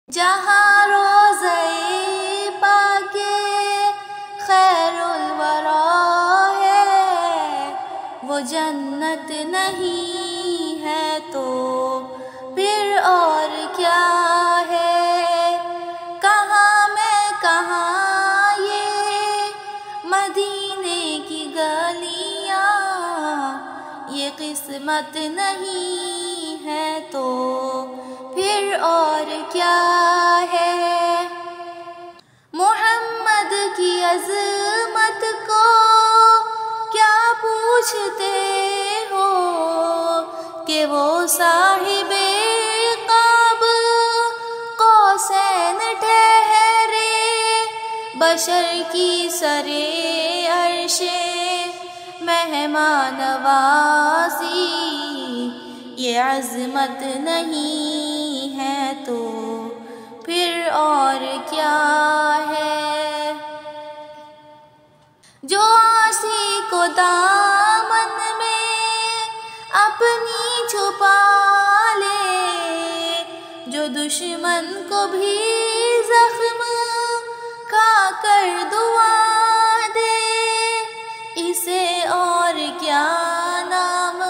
جہاں روضہ پاک خیر الورا ہے وہ جنت نہیں ہے تو پھر اور کیا ہے؟ کہاں میں کہاں یہ مدینے کی گلیاں، یہ قسمت نہیں ہے تو پھر اور کیا ہے؟ محمد کی عظمت کو کیا پوچھتے ہو کہ وہ صاحب قاب قوسین ٹھہرے، بشر کی سرے عرش مہمان نوازی، یہ عظمت نہیں ہے تو پھر اور کیا ہے؟ جو عاصی کو دامن میں اپنی چھپا لے، جو دشمن کو بھی زخم کھا کر دعا دے، اسے اور کیا نام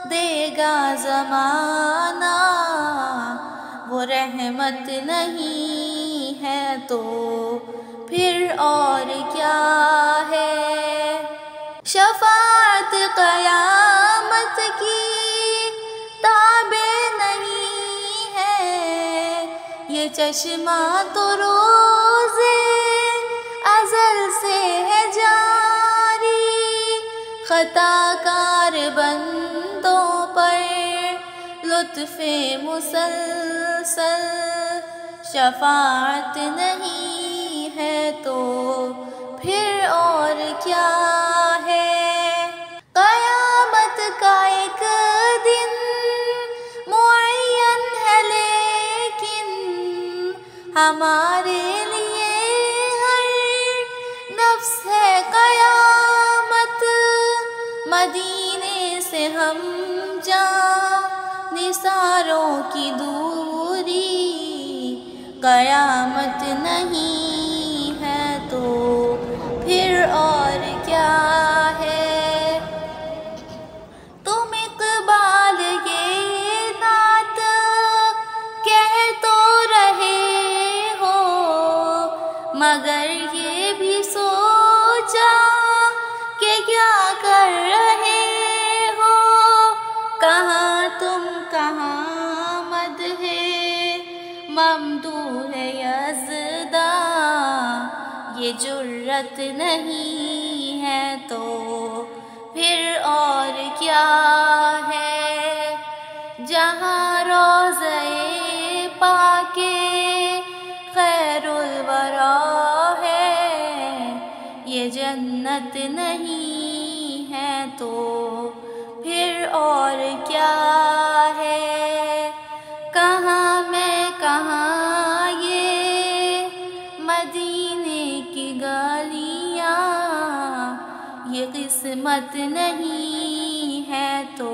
دے گا زمانہ؟ وہ رحمت نہیں ہے تو پھر اور کیا ہے؟ شفاعت قیامت کی تابع نہیں ہے، یہ چشمہ تو روز ازل سے ہے جاری، خطا کار بندوں پر لطف مسلسل، شفاعت نہیں ہے تو پھر اور کیا ہے؟ قیامت کا ایک دن معین ہے لیکن ہمارے لیے ہر نفس ہے قیامت، مدینے سے ہم جاں نثاروں کی دوری، قیامت نہیں ہے تو پھر اور کیا ہے؟ تم اقبال یہ نعت کہہ تو رہے ہو، مگر یہ بھی سوچا کہ کیا کر رہے ہو؟ کہاں تم کہاں مدح ممدوح یزداں، یہ جرت نہیں ہے تو پھر اور کیا ہے؟ جہاں روضہ پاک خیر الورا ہے، یہ جنت نہیں ہے تو پھر اور کیا ہے؟ کہاں میں کہاں یہ مدینے کی گلیاں، یہ قسمت نہیں ہے تو